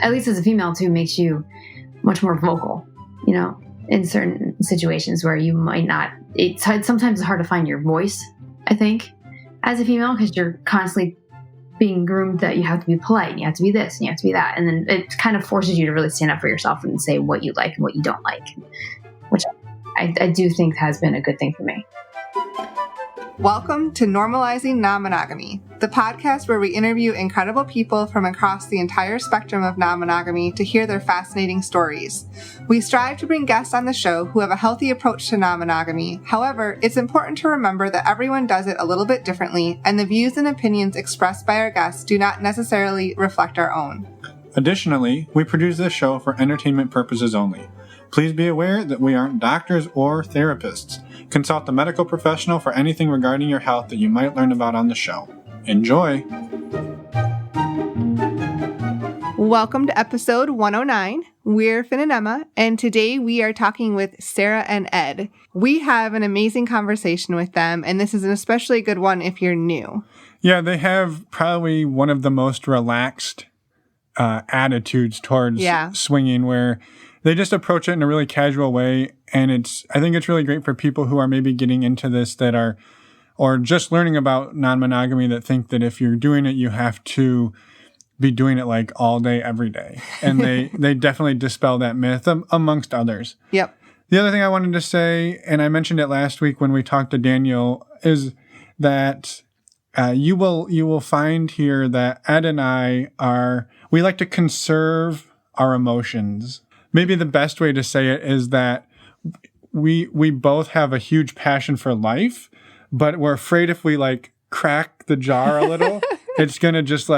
at least as a female too, makes you much more vocal, you know, in certain situations where you might not, sometimes it's hard to find your voice, I think, as a female, because you're constantly being groomed that you have to be polite and you have to be this and you have to be that. And then it kind of forces you to really stand up for yourself and say what you like and what you don't like, which I do think has been a good thing for me. Welcome to Normalizing Non-Monogamy, the podcast where we interview incredible people from across the entire spectrum of non-monogamy to hear their fascinating stories. We strive to bring guests on the show who have a healthy approach to non-monogamy. However, it's important to remember that everyone does it a little bit differently, and the views and opinions expressed by our guests do not necessarily reflect our own. Additionally, we produce this show for entertainment purposes only. Please be aware that we aren't doctors or therapists. Consult a medical professional for anything regarding your health that you might learn about on the show. Enjoy! Welcome to episode 109. We're Finn and Emma, and today we are talking with Sarah and Ed. We have an amazing conversation with them, and this is an especially good one if you're new. Yeah, they have probably one of the most relaxed attitudes towards swinging, where they just approach it in a really casual way. And I think it's really great for people who are maybe getting into this or just learning about non-monogamy, that think that if you're doing it, you have to be doing it like all day, every day. And they definitely dispel that myth amongst others. Yep. The other thing I wanted to say, and I mentioned it last week when we talked to Daniel, is that you will find here that Ed and I we like to conserve our emotions. Maybe the best way to say it is that we both have a huge passion for life, but we're afraid if we crack the jar a little, it's going to just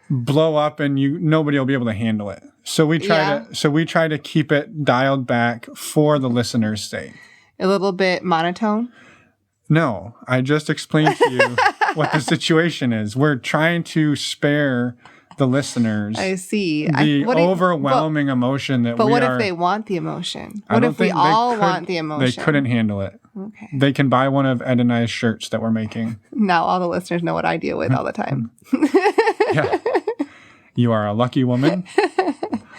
blow up and nobody will be able to handle it. So we try to keep it dialed back for the listener's sake. A little bit monotone? No, I just explained to you what the situation is. We're trying to spare the listeners. I see. The overwhelming emotion that we are. But what if they want the emotion? What if we all want the emotion? They couldn't handle it. Okay. They can buy one of Ed and I's shirts that we're making. Now all the listeners know what I deal with all the time. Yeah. You are a lucky woman.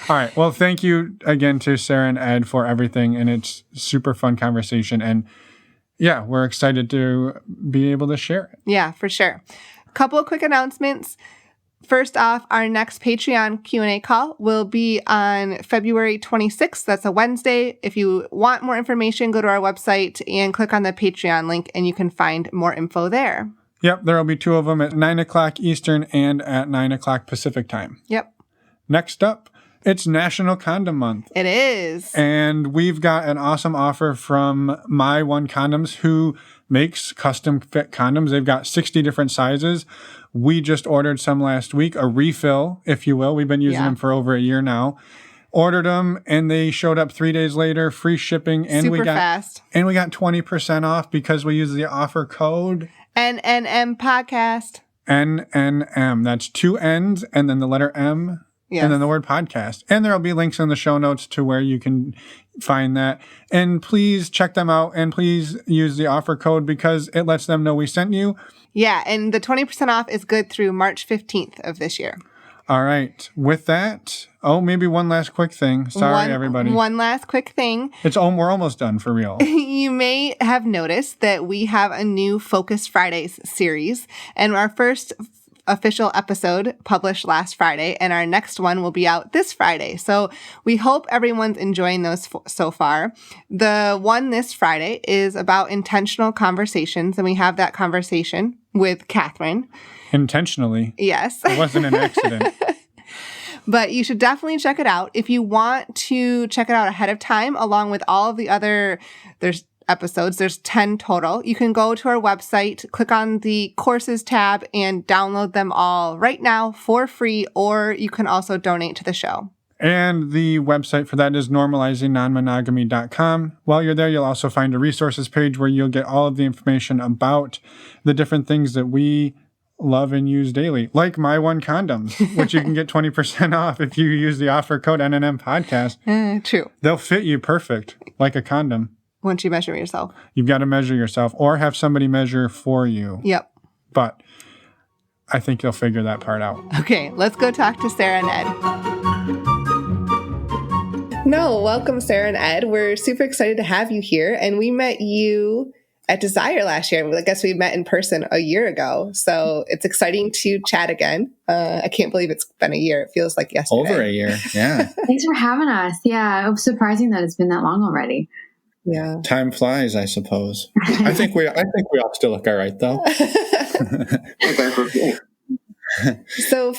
All right. Well, thank you again to Sarah and Ed for everything. And it's super fun conversation. And yeah, we're excited to be able to share it. Yeah, for sure. A couple of quick announcements. First off, our next Patreon Q&A call will be on February 26th. That's a Wednesday. If you want more information, go to our website and click on the Patreon link, and you can find more info there. Yep, there will be two of them at 9 o'clock Eastern and at 9 o'clock Pacific time. Yep. Next up, it's National Condom Month. It is. And we've got an awesome offer from My One Condoms, who makes custom fit condoms. They've got 60 different sizes. We just ordered some last week, a refill, if you will. We've been using them for over a year now. Ordered them, and they showed up 3 days later, free shipping. And Super fast. And we got 20% off because we use the offer code NNM Podcast. NNM. That's two N's and then the letter M. Yes. And then the word podcast. And there will be links in the show notes to where you can find that. And please check them out, and please use the offer code because it lets them know we sent you. Yeah, and the 20% off is good through March 15th of this year. All right. With that, maybe one last quick thing. Sorry, everybody. One last quick thing. We're almost done for real. You may have noticed that we have a new Focus Fridays series, and our first official episode published last Friday, and our next one will be out this Friday. So we hope everyone's enjoying those so far. The one this Friday is about intentional conversations, and we have that conversation with Catherine. Intentionally? Yes. It wasn't an accident. But you should definitely check it out. If you want to check it out ahead of time, along with all of the other, there's 10 total. You can go to our website, click on the courses tab, and download them all right now for free, or you can also donate to the show. And the website for that is normalizingnonmonogamy.com. While you're there, you'll also find a resources page where you'll get all of the information about the different things that we love and use daily, like My One Condoms, which you can get 20% off if you use the offer code NNM Podcast. True. They'll fit you perfect, like a condom. Once you measure yourself. You've got to measure yourself or have somebody measure for you. Yep. But I think you'll figure that part out. Okay, let's go talk to Sarah and Ed. No, welcome, Sarah and Ed. We're super excited to have you here. And we met you at Desire last year. I guess we met in person a year ago. So it's exciting to chat again. I can't believe it's been a year. It feels like yesterday. Over a year, yeah. Thanks for having us. Yeah, it was surprising that it's been that long already. Yeah. Time flies, I suppose. I think we all still look all right, though. So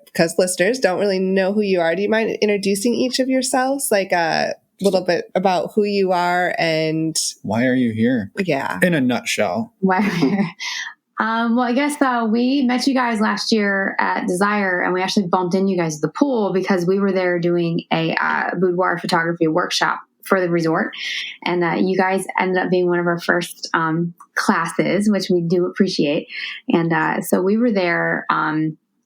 because listeners don't really know who you are, do you mind introducing each of yourselves? Like a little bit about who you are and why are you here? Yeah. In a nutshell. Why are you here? Well, I guess we met you guys last year at Desire, and we actually bumped into you guys at the pool because we were there doing a boudoir photography workshop for the resort. And you guys ended up being one of our first classes, which we do appreciate. And so we were there.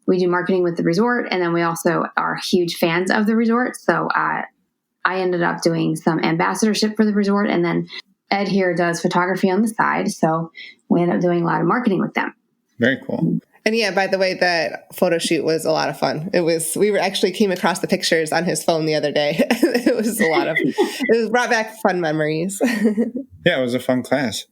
We do marketing with the resort, and then we also are huge fans of the resort. So I ended up doing some ambassadorship for the resort, and then Ed here does photography on the side. So we ended up doing a lot of marketing with them. Very cool. And yeah, by the way, that photo shoot was a lot of fun. We actually came across the pictures on his phone the other day. It brought back fun memories. Yeah, it was a fun class.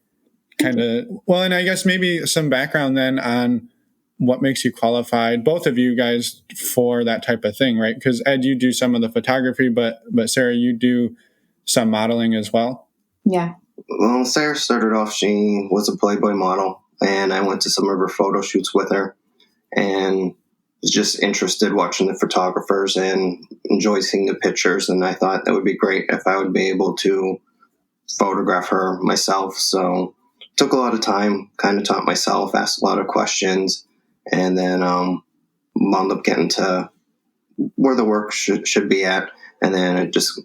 Well, and I guess maybe some background then on what makes you qualified, both of you guys, for that type of thing, right? Because Ed, you do some of the photography, but Sarah, you do some modeling as well. Yeah. Well, Sarah started off, she was a Playboy model, and I went to some of her photo shoots with her and was just interested watching the photographers and enjoy seeing the pictures. And I thought that would be great if I would be able to photograph her myself. So it took a lot of time, kind of taught myself, asked a lot of questions, and then wound up getting to where the work should be at. And then it just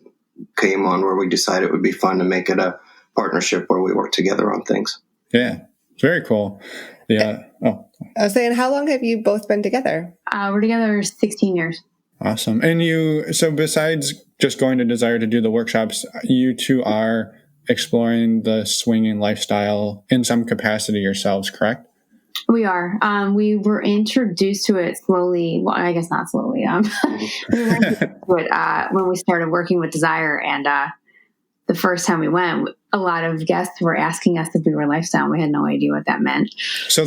came on where we decided it would be fun to make it a partnership where we work together on things. Yeah, very cool. Yeah. I was saying, how long have you both been together? We're together 16 years. Awesome. And so besides just going to Desire to do the workshops, you two are exploring the swinging lifestyle in some capacity yourselves, correct? We are. We were introduced to it slowly. Well, I guess not slowly. We were introduced to it when we started working with Desire, and the first time we went, a lot of guests were asking us if we were lifestyle. We had no idea what that meant. So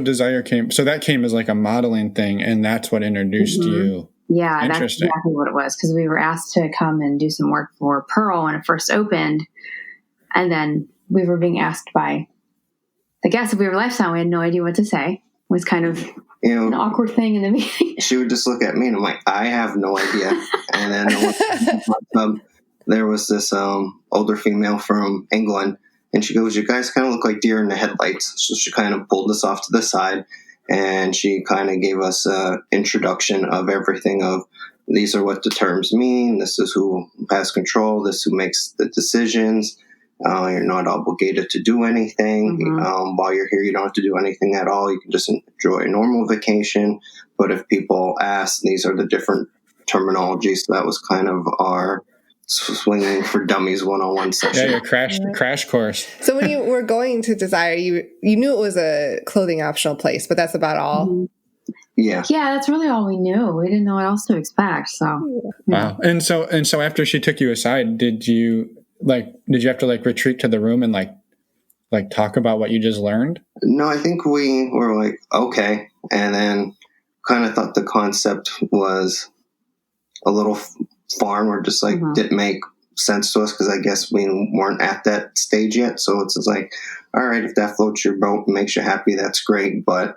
Desire came. So that came as like a modeling thing, and that's what introduced you. Yeah, that's exactly what it was, because we were asked to come and do some work for Pearl when it first opened, and then we were being asked by the guests if we were lifestyle. We had no idea what to say. It was kind of an awkward thing in the beginning. She would just look at me, and I'm like, I have no idea. And then there was this older female from England, and she goes, "You guys kind of look like deer in the headlights." So she kind of pulled us off to the side, and she kind of gave us an introduction of everything of, these are what the terms mean. This is who has control. This is who makes the decisions. You're not obligated to do anything. Mm-hmm. While you're here, you don't have to do anything at all. You can just enjoy a normal vacation. But if people ask, these are the different terminologies. So that was kind of our Swinging for Dummies 101 session. Yeah, your crash course. So when you were going to Desire, you knew it was a clothing optional place, but that's about all. Mm-hmm. Yeah, that's really all we knew. We didn't know what else to expect. So wow. And so after she took you aside, did you have to retreat to the room and like talk about what you just learned? No, I think we were like, okay, and then kind of thought the concept was a little foreign, or just didn't make sense to us, because I guess we weren't at that stage yet. So it's just like, all right, if that floats your boat and makes you happy, that's great. But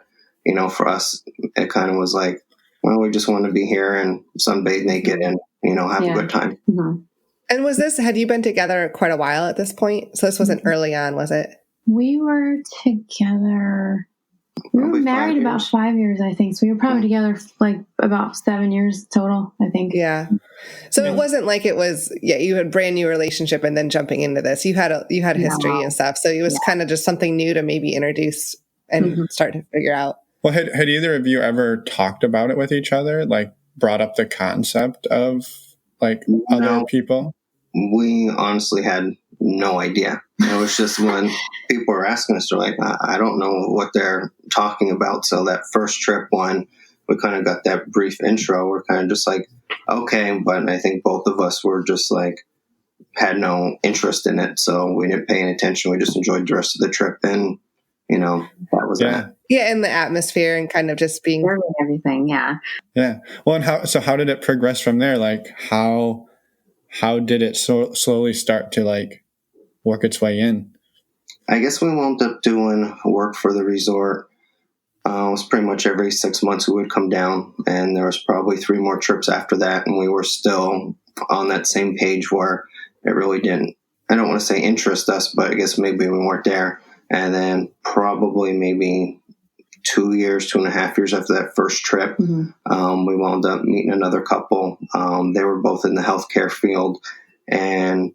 for us, it kind of was like, well, we just want to be here and sunbathe naked and have a good time. Mm-hmm. And had you been together quite a while at this point? So this wasn't early on, was it? We were together. We were married about 5 years, I think. So we were probably together about 7 years total, I think. Yeah. So it wasn't like it was, you had a brand new relationship and then jumping into this. You had history and stuff. So it was kind of just something new to maybe introduce and start to figure out. Well, had either of you ever talked about it with each other? Brought up the concept of other people? We honestly had no idea. It was just when people were asking us, they're like, I don't know what they're talking about. So that first trip when we kind of got that brief intro. We're kind of just like, okay, but I think both of us were just like, had no interest in it. So we didn't pay any attention. We just enjoyed the rest of the trip. And, that was that. Yeah. And the atmosphere and kind of just being everything. Yeah. Yeah. Well, and how did it progress from there? Like how did it slowly start to like work its way in? I guess we wound up doing work for the resort. It was pretty much every 6 months we would come down, and there was probably 3 more trips after that. And we were still on that same page where it really didn't, I don't want to say interest us, but I guess maybe we weren't there. And then probably maybe 2.5 years after that first trip, we wound up meeting another couple. They were both in the healthcare field, and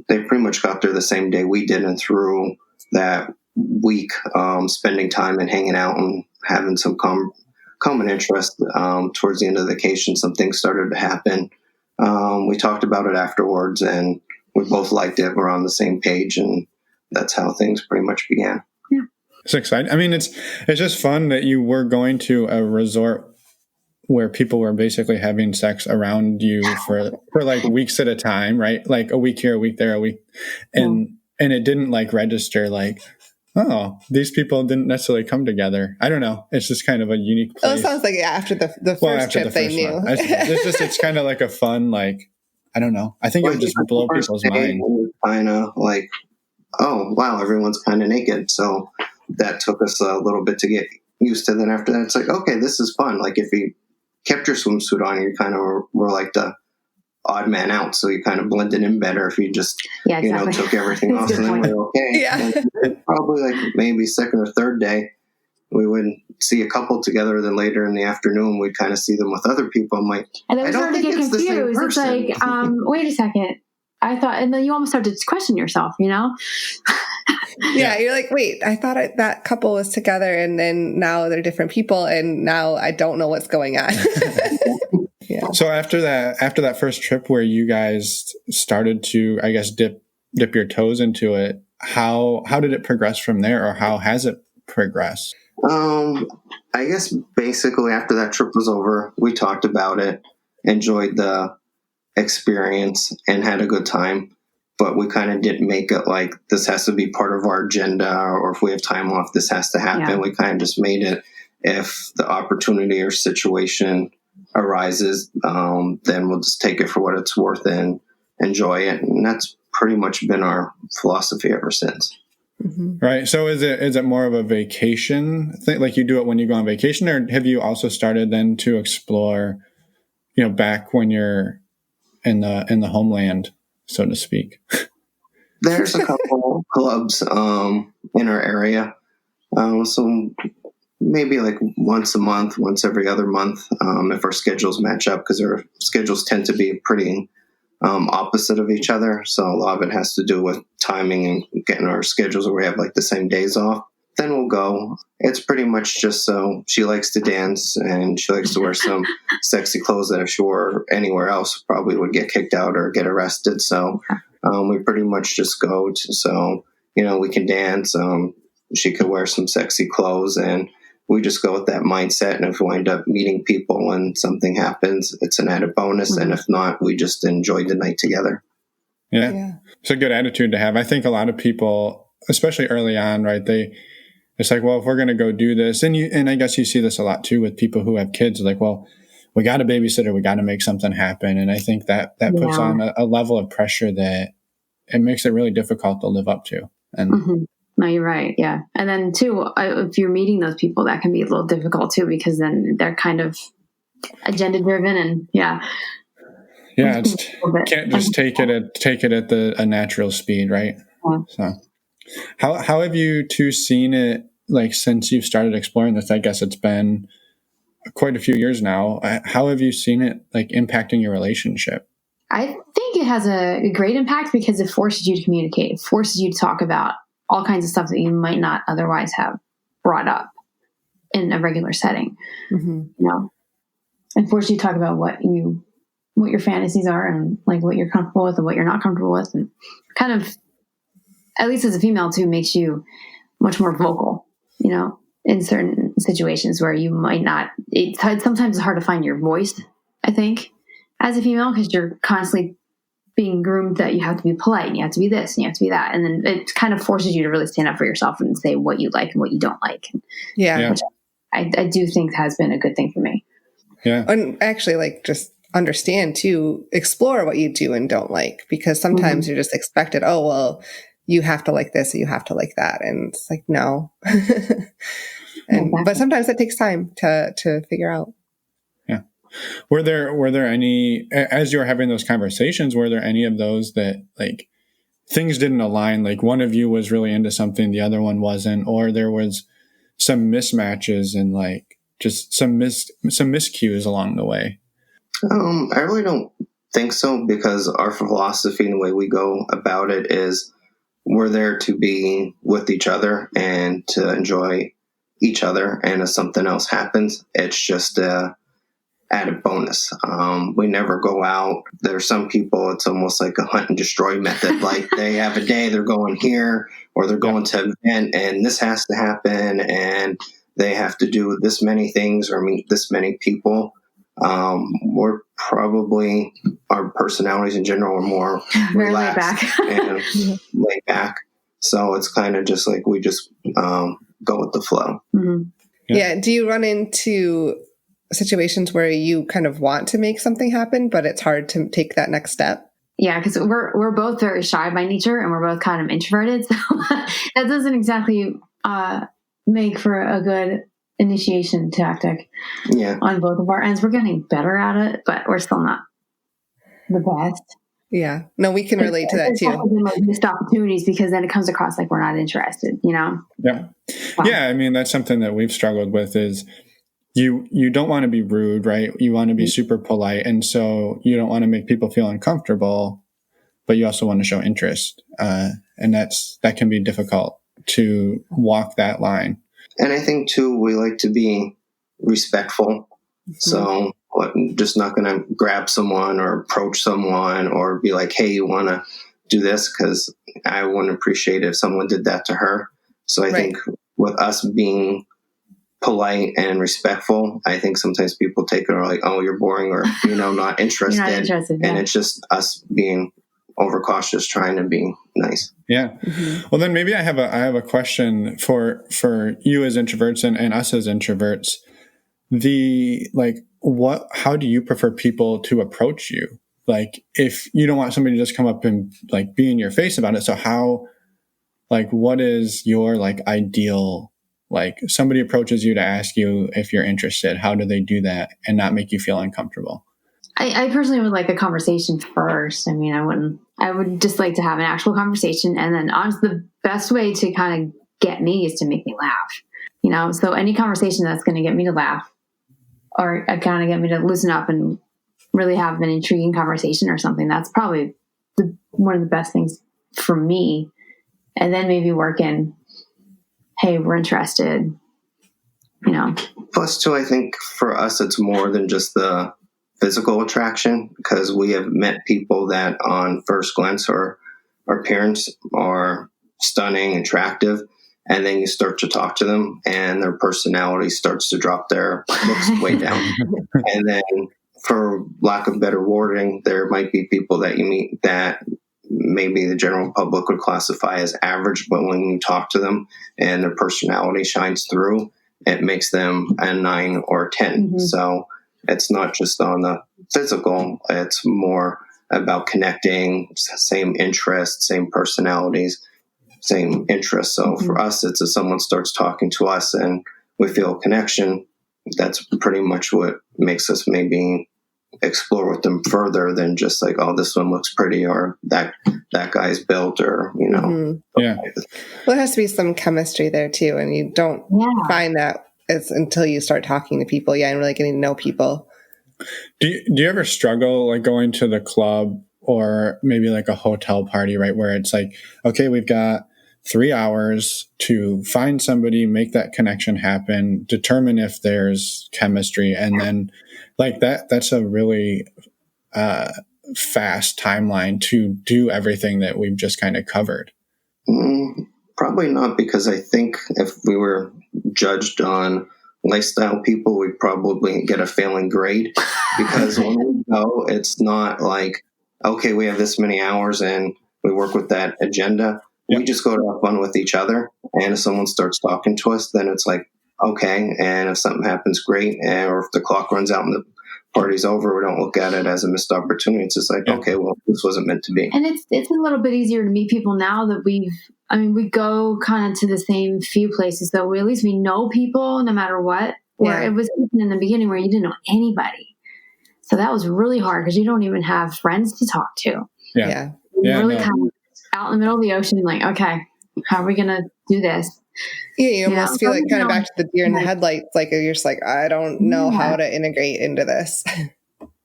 they pretty much got there the same day we did. And through that week, spending time and hanging out and having some common interest, towards the end of the vacation, some things started to happen. We talked about it afterwards, and we both liked it. We're on the same page, and that's how things pretty much began. Yeah. It's exciting. I mean, it's just fun that you were going to a resort where people were basically having sex around you for like weeks at a time, right? Like a week here, a week there, a week. And it didn't like register like, oh, these people didn't necessarily come together. I don't know. It's just kind of a unique place. Oh, it sounds like after the first trip they knew. It's kind of like a fun, like, I don't know. I think it would just blow people's mind. Kind of like, oh, wow, everyone's kind of naked. So that took us a little bit to get used to. Then after that, it's like, okay, this is fun. Like if you kept your swimsuit on, you kind of were like the odd man out. So you kind of blended in better if you just, took everything off, and then we're okay. Yeah. And probably like maybe second or third day, we would see a couple together. Then later in the afternoon, we'd kind of see them with other people. I'm like, and then we started to get confused. It's like, wait a second. I thought, and then you almost start to question yourself, Yeah, you're like, wait, I thought that couple was together, and then now they're different people, and now I don't know what's going on. Yeah. So after that first trip where you guys started to, I guess, dip your toes into it, how did it progress from there, or how has it progressed? I guess basically after that trip was over, we talked about it, enjoyed the experience, and had a good time. But we kind of didn't make it like this has to be part of our agenda, or if we have time off, this has to happen. Yeah. We kind of just made it, if the opportunity or situation arises, then we'll just take it for what it's worth and enjoy it. And that's pretty much been our philosophy ever since. Mm-hmm. Right. So is it more of a vacation thing? Like you do it when you go on vacation, or have you also started then to explore, back when you're in the homeland, so to speak? There's a couple clubs in our area. So maybe like once a month, once every other month, if our schedules match up, because our schedules tend to be pretty opposite of each other. So a lot of it has to do with timing and getting our schedules where we have like the same days off. Then we'll go. It's pretty much just so she likes to dance, and she likes to wear some sexy clothes that if she wore anywhere else probably would get kicked out or get arrested. So we pretty much just go so we can dance. She could wear some sexy clothes, and we just go with that mindset. And if we wind up meeting people when something happens, it's an added bonus. Mm-hmm. And if not, we just enjoy the night together. Yeah. It's a good attitude to have. I think a lot of people, especially early on, right, it's like, well, if we're going to go do this, and I guess you see this a lot too with people who have kids, like, well, we got a babysitter, we got to make something happen. And I think that puts on a level of pressure that it makes it really difficult to live up to. And mm-hmm. No, you're right. Yeah. And then too, if you're meeting those people, that can be a little difficult too, because then they're kind of agenda driven, and yeah, can't just take it at a natural speed, right? Yeah. So how have you two seen it, like, since you've started exploring this? I guess it's been quite a few years now. How have you seen it, like, impacting your relationship? I think it has a great impact because it forces you to communicate. It forces you to talk about all kinds of stuff that you might not otherwise have brought up in a regular setting. Mm-hmm. And forces you to talk about what your fantasies are, and like what you're comfortable with and what you're not comfortable with, and kind of, at least as a female too, makes you much more vocal, in certain certain situations where you might not, sometimes it's hard to find your voice, I think, as a female, because you're constantly being groomed that you have to be polite and you have to be this and you have to be that. And then it kind of forces you to really stand up for yourself and say what you like and what you don't like. Yeah. Which I do think has been a good thing for me. Yeah. And actually, like, just understand to explore what you do and don't like, because sometimes you're just expected, oh, well, you have to like this, or you have to like that. And it's like, no. But sometimes it takes time to figure out. Yeah. Were there any, as you were having those conversations, were there any of those that like things didn't align? Like one of you was really into something, the other one wasn't, or there was some mismatches and like just some miscues along the way? I really don't think so, because our philosophy and the way we go about it is we're there to be with each other and to enjoy each other. And if something else happens, it's just a added bonus. We never go out. There's some people, it's almost like a hunt and destroy method. Like they have a day, they're going here or they're going to an event and this has to happen and they have to do this many things or meet this many people. We're probably, our personalities in general are more Very relaxed and laid back. So it's kind of just like we just go with the flow. Mm-hmm. Yeah. Do you run into situations where you kind of want to make something happen, but it's hard to take that next step? Yeah, because we're both very shy by nature and we're both kind of introverted. So that doesn't exactly make for a good initiation tactic on both of our ends. We're getting better at it, but we're still not the best. Yeah. No, we can relate to that too. Like missed opportunities, because then it comes across like we're not interested, you know? Yeah. Yeah. I mean, that's something that we've struggled with is you don't want to be rude, right? You want to be super polite. And so you don't want to make people feel uncomfortable, but you also want to show interest. And that can be difficult to walk that line. And I think too, we like to be respectful. Mm-hmm. So just not going to grab someone or approach someone or be like, hey, you want to do this? Because I wouldn't appreciate it if someone did that to her. So I think with us being polite and respectful, I think sometimes people take it like, oh, you're boring or, not interested. You're not interested, yeah. And it's just us being overcautious, trying to be nice. Yeah. Mm-hmm. Well, then maybe I have a question for you as introverts and us as introverts. How do you prefer people to approach you? Like, if you don't want somebody to just come up and like be in your face about it. So how, like, what is your like ideal, like somebody approaches you to ask you if you're interested, how do they do that and not make you feel uncomfortable? I personally would like a conversation first. I mean, I would just like to have an actual conversation. And then honestly, the best way to kind of get me is to make me laugh, so any conversation that's going to get me to laugh or kind of get me to loosen up and really have an intriguing conversation or something, that's probably one of the best things for me. And then maybe work in, hey, we're interested, Plus too, I think for us, it's more than just the physical attraction, because we have met people that on first glance or appearance are stunning, attractive, and then you start to talk to them and their personality starts to drop their looks way down. And then for lack of better wording, there might be people that you meet that maybe the general public would classify as average, but when you talk to them and their personality shines through, it makes them a 9 or 10. Mm-hmm. So it's not just on the physical, it's more about connecting, same interests, same personalities, same interests. So for us, it's if someone starts talking to us and we feel a connection, that's pretty much what makes us maybe explore with them further than just like, oh, this one looks pretty or that guy's built or, Yeah. Well, it has to be some chemistry there too. And you don't find that it's until you start talking to people. Yeah. And really getting to know people. Do you ever struggle like going to the club or maybe like a hotel party, right? Where it's like, okay, we've got 3 hours to find somebody, make that connection happen, determine if there's chemistry. And then like that's a really fast timeline to do everything that we've just kind of covered. Probably not, because I think if we were judged on lifestyle people, we'd probably get a failing grade, because when we go, it's not like, okay, we have this many hours and we work with that agenda. Yeah. We just go to have fun with each other. And if someone starts talking to us, then it's like, okay. And if something happens, great. Or if the clock runs out and the party's over, we don't look at it as a missed opportunity. It's just like, okay, well, this wasn't meant to be. And it's a little bit easier to meet people now that we go kind of to the same few places, so at least we know people no matter what. Where it was in the beginning where you didn't know anybody. So that was really hard because you don't even have friends to talk to. Yeah. You're really kind of out in the middle of the ocean, like, okay, how are we going to do this? Yeah, you almost feel like kind of back to the deer in the headlights. Like you're just like, I don't know how to integrate into this.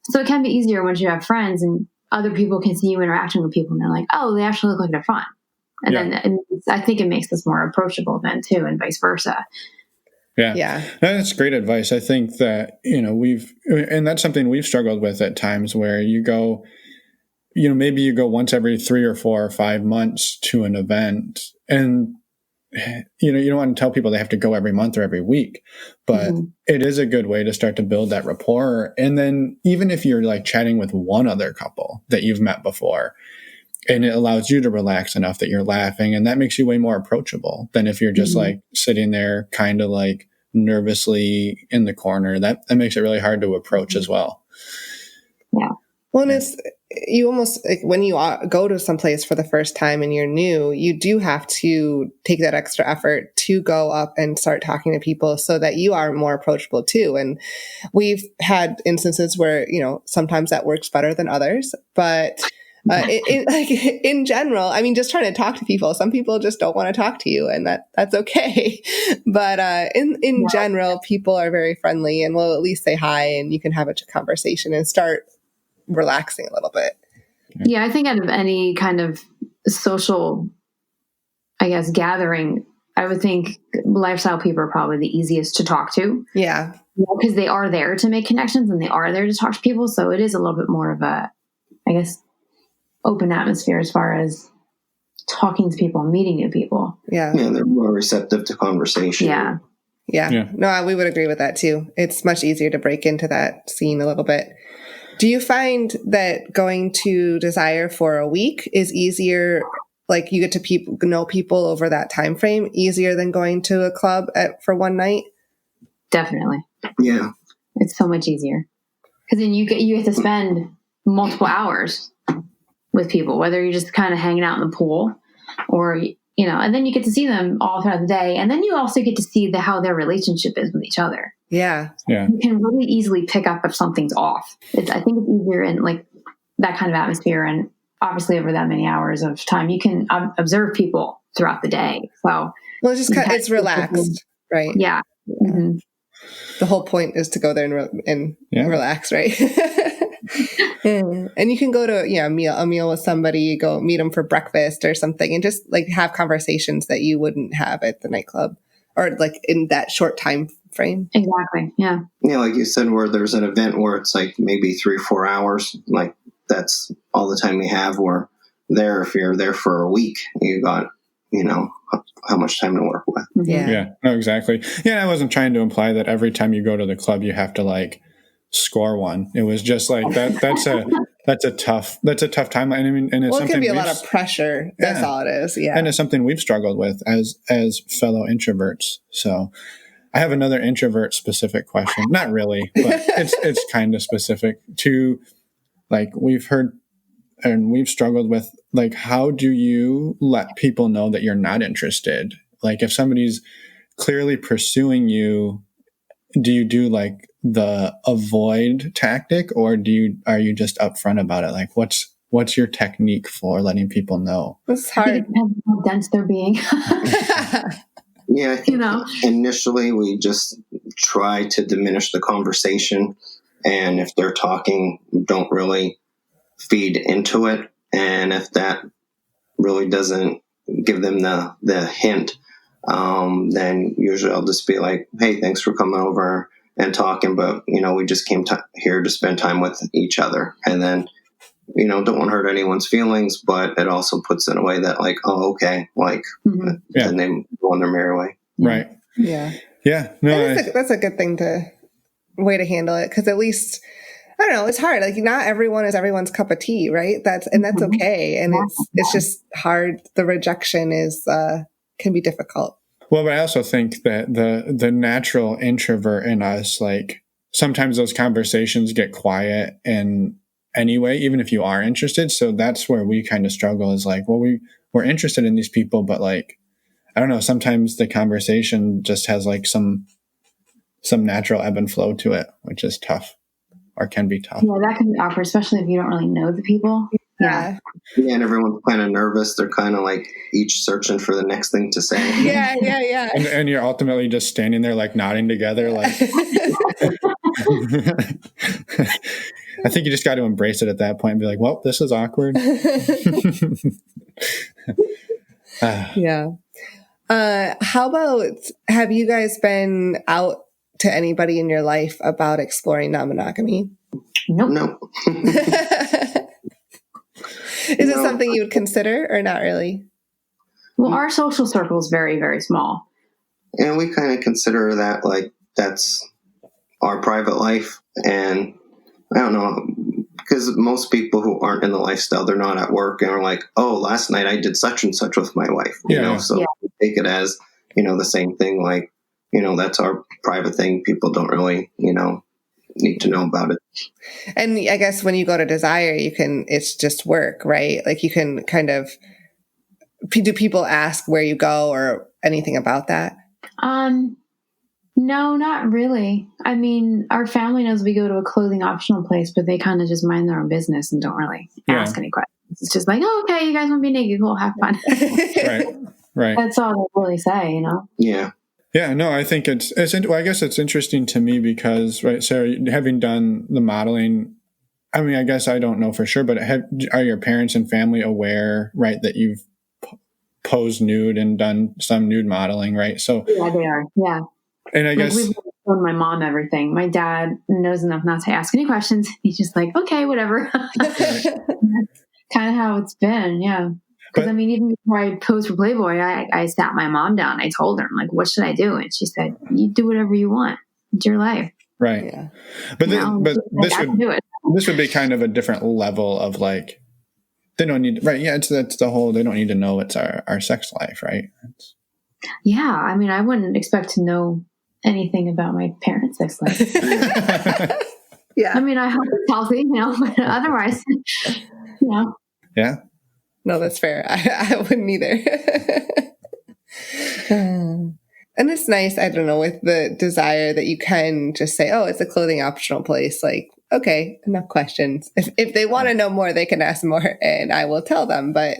So it can be easier once you have friends and other people can see you interacting with people and they're like, oh, they actually look like they're fun. And then I think it makes us more approachable then too, and vice versa. Yeah. That's great advice. I think that, and that's something we've struggled with at times where you go, maybe you go once every 3 or 4 or 5 months to an event, and you don't want to tell people they have to go every month or every week, but it is a good way to start to build that rapport. And then even if you're like chatting with one other couple that you've met before, and it allows you to relax enough that you're laughing, and that makes you way more approachable than if you're just like sitting there kind of like nervously in the corner. That makes it really hard to approach as well. Yeah. Well, and it's, you almost, like when you go to someplace for the first time and you're new, you do have to take that extra effort to go up and start talking to people so that you are more approachable too. And we've had instances where, sometimes that works better than others, but in general, I mean, just trying to talk to people. Some people just don't want to talk to you, and that's okay. But in general, people are very friendly and will at least say hi, and you can have a conversation and start relaxing a little bit. Yeah, I think out of any kind of social, I guess, gathering, I would think lifestyle people are probably the easiest to talk to. Yeah. Because they are there to make connections and they are there to talk to people. So it is a little bit more of a, I guess, open atmosphere as far as talking to people and meeting new people. Yeah. Yeah, they're more receptive to conversation. Yeah. No, we would agree with that too. It's much easier to break into that scene a little bit. Do you find that going to Desire for a week is easier, like you get to know people over that time frame, easier than going to a club for one night? Definitely. Yeah. It's so much easier. Because then you have to spend multiple hours with people, whether you're just kind of hanging out in the pool or, and then you get to see them all throughout the day. And then you also get to see how their relationship is with each other. Yeah. You can really easily pick up if something's off. I think it's easier in like that kind of atmosphere. And obviously over that many hours of time, you can observe people throughout the day. So, well, it's just it's relaxed, right? Yeah. Mm-hmm. The whole point is to go there and relax, right? And you can go to a meal with somebody, go meet them for breakfast or something, and just like have conversations that you wouldn't have at the nightclub or like in that short time frame. Exactly. Yeah. Yeah, like you said, where there's an event where it's like maybe 3 or 4 hours, like that's all the time you have. Or there, if you're there for a week, you got how much time to work with. Yeah. No, exactly. Yeah, I wasn't trying to imply that every time you go to the club you have to like score one. It was just like that's a tough timeline. I mean, and it's something it can be a lot of pressure. That's all it is. Yeah. And it's something we've struggled with as fellow introverts. So I have another introvert specific question. Not really, but it's kind of specific to like we've heard and we've struggled with, like, how do you let people know that you're not interested? Like if somebody's clearly pursuing you, do you do like the avoid tactic, or are you just upfront about it? Like what's your technique for letting people know? It's hard. It depends on how dense they're being. Yeah, I think initially we just try to diminish the conversation, and if they're talking, don't really feed into it. And if that really doesn't give them the hint, then usually I'll just be like, hey, thanks for coming over and talking, but we just came here to spend time with each other. And then don't want to hurt anyone's feelings, but it also puts in a way that like, oh, okay, like then they go on their merry way. Right. Yeah. Yeah. No, that's a good way to handle it. Cause at least, I don't know, it's hard. Like not everyone is everyone's cup of tea, right? That's okay. And it's just hard. The rejection can be difficult. Well, but I also think that the natural introvert in us, like sometimes those conversations get quiet and anyway, even if you are interested. So that's where we kind of struggle is like, well, we're interested in these people, but like, I don't know, sometimes the conversation just has like some natural ebb and flow to it, which is tough or can be tough. Yeah, that can be awkward, especially if you don't really know the people. Yeah. Yeah, and everyone's kind of nervous. They're kind of like each searching for the next thing to say. Yeah. And you're ultimately just standing there like nodding together. Like, I think you just got to embrace it at that point and be like, well, this is awkward. Yeah. How about, have you guys been out to anybody in your life about exploring non-monogamy? Nope. No. Is it something you would consider or not really? Well, our social circle is very, very small. And we kind of consider that like that's our private life. And I don't know, because most people who aren't in the lifestyle, they're not at work and are like, oh, last night I did such and such with my wife, you know? So we take it as, the same thing. Like, that's our private thing. People don't really, need to know about it. And I guess when you go to Desire, it's just work, right? Like you can kind of, do people ask where you go or anything about that? No, not really. I mean, our family knows we go to a clothing optional place, but they kind of just mind their own business and don't really ask any questions. It's just like, oh, okay, you guys want to be naked? Cool, have fun. Right. That's all they really say, Yeah. Yeah, no, I think well, I guess it's interesting to me because, right, Sarah, having done the modeling, I mean, I guess I don't know for sure, but are your parents and family aware, right, that you've posed nude and done some nude modeling, right? So yeah, they are. Yeah. And I guess we've told my mom everything. My dad knows enough not to ask any questions. He's just like, okay, whatever. Kind of how it's been. Yeah. Because I mean, even before I posed for Playboy, I sat my mom down. I told her, I'm like, what should I do? And she said, you do whatever you want. It's your life. Right. Yeah. But this would be kind of a different level of like, they don't need, right. Yeah. That's the whole, they don't need to know it's our sex life. Right. Yeah. I mean, I wouldn't expect to know anything about my parents' sex life. Yeah. I mean, I hope it's healthy, but otherwise, Yeah. No, that's fair. I wouldn't either. And it's nice, I don't know, with the Desire that you can just say, oh, it's a clothing optional place. Like, okay, enough questions. If they want to know more, they can ask more and I will tell them. But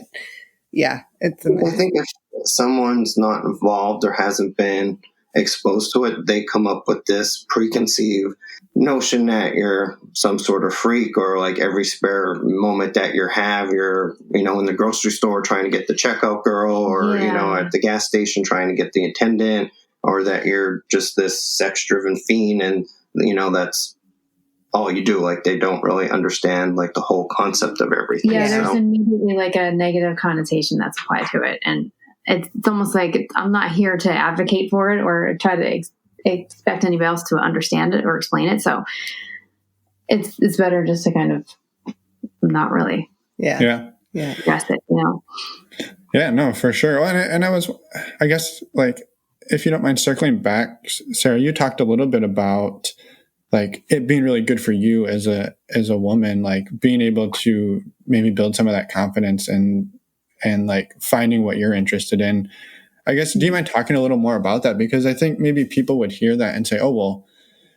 yeah, I think if someone's not involved or hasn't been exposed to it, they come up with this preconceived notion that you're some sort of freak, or like every spare moment that you're in the grocery store trying to get the checkout girl, or at the gas station trying to get the attendant, or that you're just this sex driven fiend and that's all you do. Like they don't really understand like the whole concept of everything. Yeah, there's immediately like a negative connotation that's applied to it, and it's almost like I'm not here to advocate for it or try to expect anybody else to understand it or explain it. So it's better just to kind of not really address it, Yeah, no, for sure. And I guess like, if you don't mind circling back, Sarah, you talked a little bit about like it being really good for you as a woman, like being able to maybe build some of that confidence and like finding what you're interested in. I guess, do you mind talking a little more about that? Because I think maybe people would hear that and say, oh, well,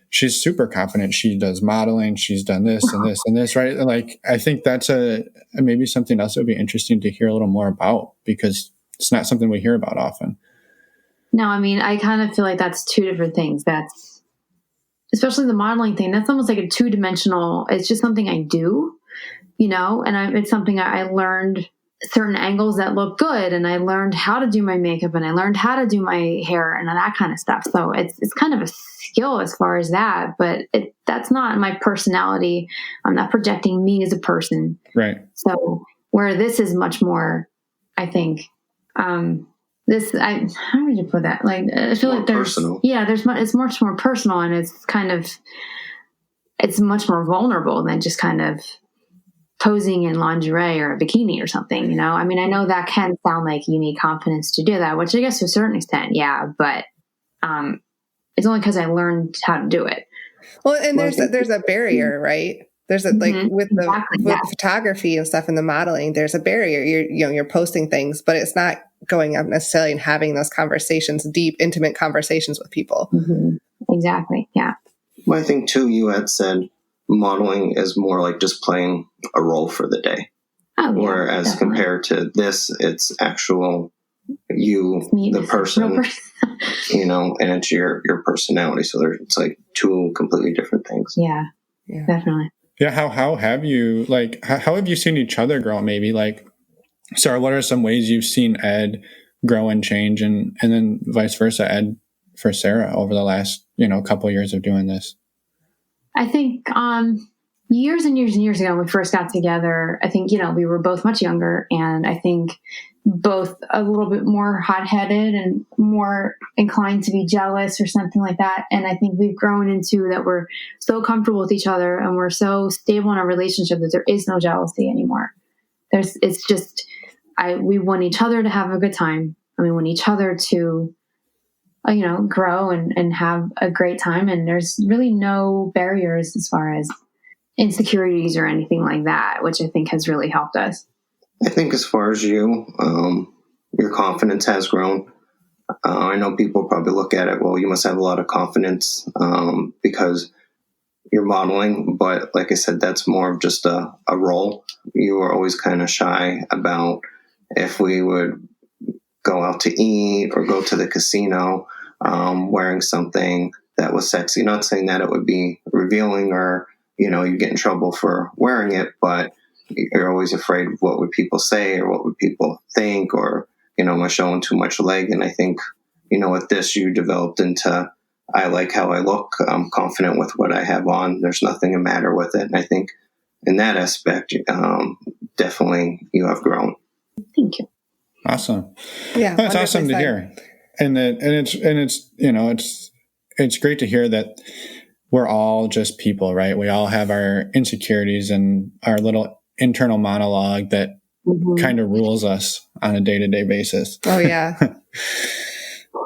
she's super confident. She does modeling. She's done this and this and this, right? Like, I think that's maybe something else that would be interesting to hear a little more about, because it's not something we hear about often. No, I mean, I kind of feel like that's two different things. That's, especially the modeling thing, that's almost like a two-dimensional, it's just something I do, and it's something I learned certain angles that look good, and I learned how to do my makeup, and I learned how to do my hair and that kind of stuff. So it's kind of a skill as far as that, but that's not my personality. I'm not projecting me as a person. Right. So where this is much more, I think, how would you put that? Like, I feel More like there's, personal. yeah, it's much more personal, and it's much more vulnerable than just kind of posing in lingerie or a bikini or something, I mean, I know that can sound like you need confidence to do that, which I guess to a certain extent, yeah, but it's only because I learned how to do it. Well, and there's a barrier, right? There's a, like with the photography and stuff and the modeling, there's a barrier. You're posting things, but it's not going up necessarily and having those conversations, deep, intimate conversations with people. Mm-hmm. Exactly. Yeah. Well, I think too, you had said modeling is more like just playing a role for the day. Oh, yeah, whereas definitely. Compared to this, it's actual you, the person, and it's your personality. So it's like two completely different things. Yeah, definitely. Yeah. How have you, how have you seen each other grow? Maybe Sarah, what are some ways you've seen Ed grow and change, and then vice versa, Ed for Sarah over the last, couple of years of doing this? I think years and years and years ago when we first got together, I think, we were both much younger, and I think both a little bit more hot-headed and more inclined to be jealous or something like that. And I think we've grown into that we're so comfortable with each other and we're so stable in our relationship that there is no jealousy anymore. It's just, we want each other to have a good time. And we want each other to, grow and have a great time. And there's really no barriers as far as insecurities or anything like that, which I think has really helped us. I think as far as you, your confidence has grown. I know people probably look at it, well, you must have a lot of confidence because you're modeling. But like I said, that's more of just a role. You were always kind of shy about if we would go out to eat or go to the casino wearing something that was sexy. Not saying that it would be revealing or, you get in trouble for wearing it, but you're always afraid of what would people say or what would people think, or, am I showing too much leg? And I think, with this, you developed into, I like how I look. I'm confident with what I have on. There's nothing the matter with it. And I think in that aspect, definitely you have grown. Thank you. Awesome. Yeah. That's 100%. Awesome to hear. And it's great to hear that we're all just people, right? We all have our insecurities and our little internal monologue that kind of rules us on a day-to-day basis. Oh, yeah.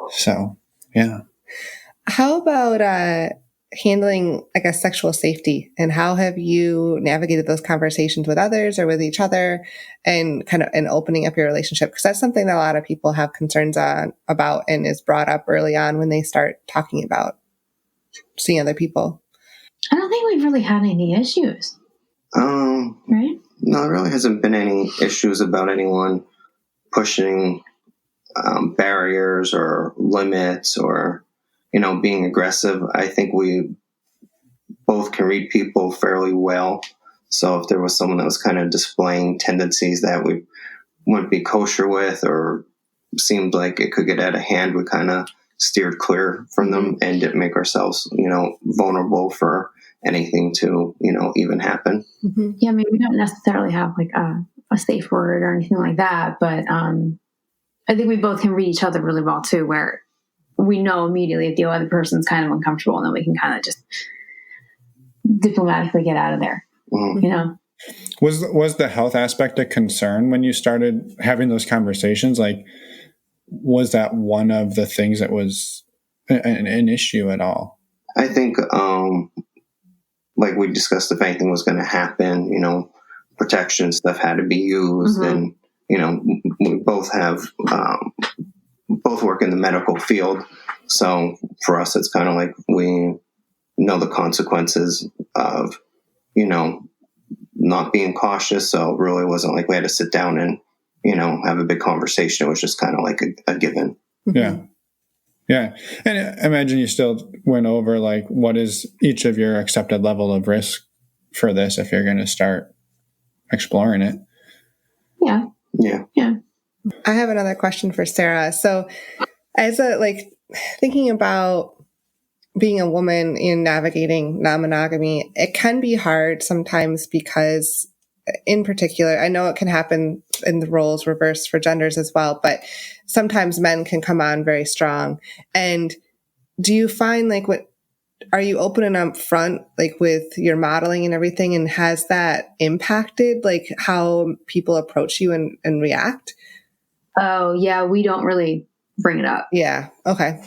So, yeah. How about handling, I guess, sexual safety, and how have you navigated those conversations with others or with each other and opening up your relationship? Because that's something that a lot of people have concerns about and is brought up early on when they start talking about seeing other people. I don't think we've really had any issues. Right? No, there really hasn't been any issues about anyone pushing barriers or limits or, being aggressive. I think we both can read people fairly well. So if there was someone that was kind of displaying tendencies that we wouldn't be kosher with or seemed like it could get out of hand, we kind of steered clear from them and didn't make ourselves, vulnerable for anything to, even happen. Mm-hmm. Yeah, I mean, we don't necessarily have like a safe word or anything like that, but I think we both can read each other really well too, where we know immediately if the other person's kind of uncomfortable, and then we can kind of just diplomatically get out of there. Mm-hmm. Was the health aspect a concern when you started having those conversations? Like, was that one of the things that was an issue at all? I think, like we discussed, if anything was going to happen, protection stuff had to be used. And, we both have, both work in the medical field. So for us, it's kind of like we know the consequences of, not being cautious. So it really wasn't like we had to sit down and, have a big conversation. It was just kind of like a given. Yeah. Yeah. And I imagine you still went over like, what is each of your accepted level of risk for this if you're going to start exploring it? Yeah. Yeah. Yeah. I have another question for Sarah. So as thinking about being a woman in navigating non-monogamy, it can be hard sometimes because in particular, I know it can happen in the roles reversed for genders as well, but sometimes men can come on very strong. And do you find like are you open and upfront like with your modeling and everything? And has that impacted like how people approach you and react? Oh yeah, we don't really bring it up. Yeah. Okay.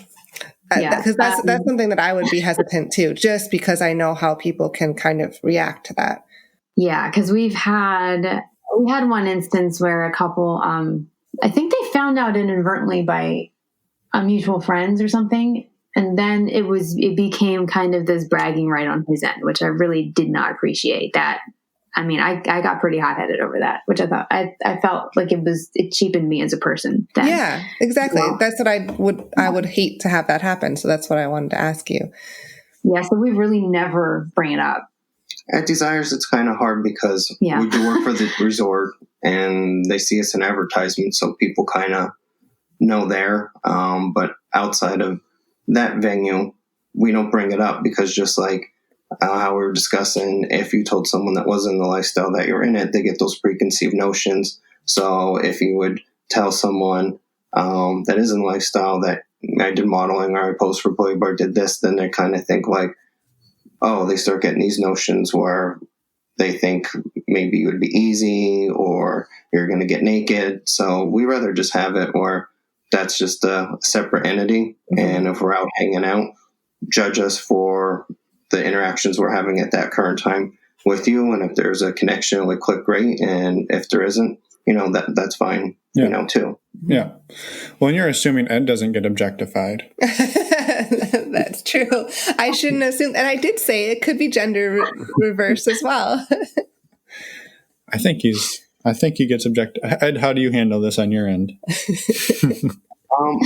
Yeah, because that's something that I would be hesitant to, just because I know how people can kind of react to that. Yeah, because we had one instance where a couple, I think they found out inadvertently by mutual friends or something, and then it became kind of this bragging right on his end, which I really did not appreciate. That, I mean, I got pretty hot-headed over that, which I thought I felt like it cheapened me as a person. Then. Yeah, exactly. Well, that's what I would hate to have that happen. So that's what I wanted to ask you. Yeah, so we really never bring it up. At Desires, it's kind of hard because we do work for the resort and they see us in advertisements, so people kind of know there. But outside of that venue, we don't bring it up because just like how we were discussing, if you told someone that wasn't in the lifestyle that you're in it, they get those preconceived notions. So if you would tell someone that is in lifestyle that I did modeling or I posed for Playboy or did this, then they kind of think like, oh, they start getting these notions where they think maybe it would be easy or you're going to get naked. So we rather just have it where that's just a separate entity. Mm-hmm. And if we're out hanging out, judge us for the interactions we're having at that current time with you. And if there's a connection, we click great. And if there isn't, that's fine, too. Yeah. Well, and you're assuming Ed doesn't get objectified. That's true. I shouldn't assume. And I did say it could be gender reverse as well. I think he gets objective. Ed, how do you handle this on your end?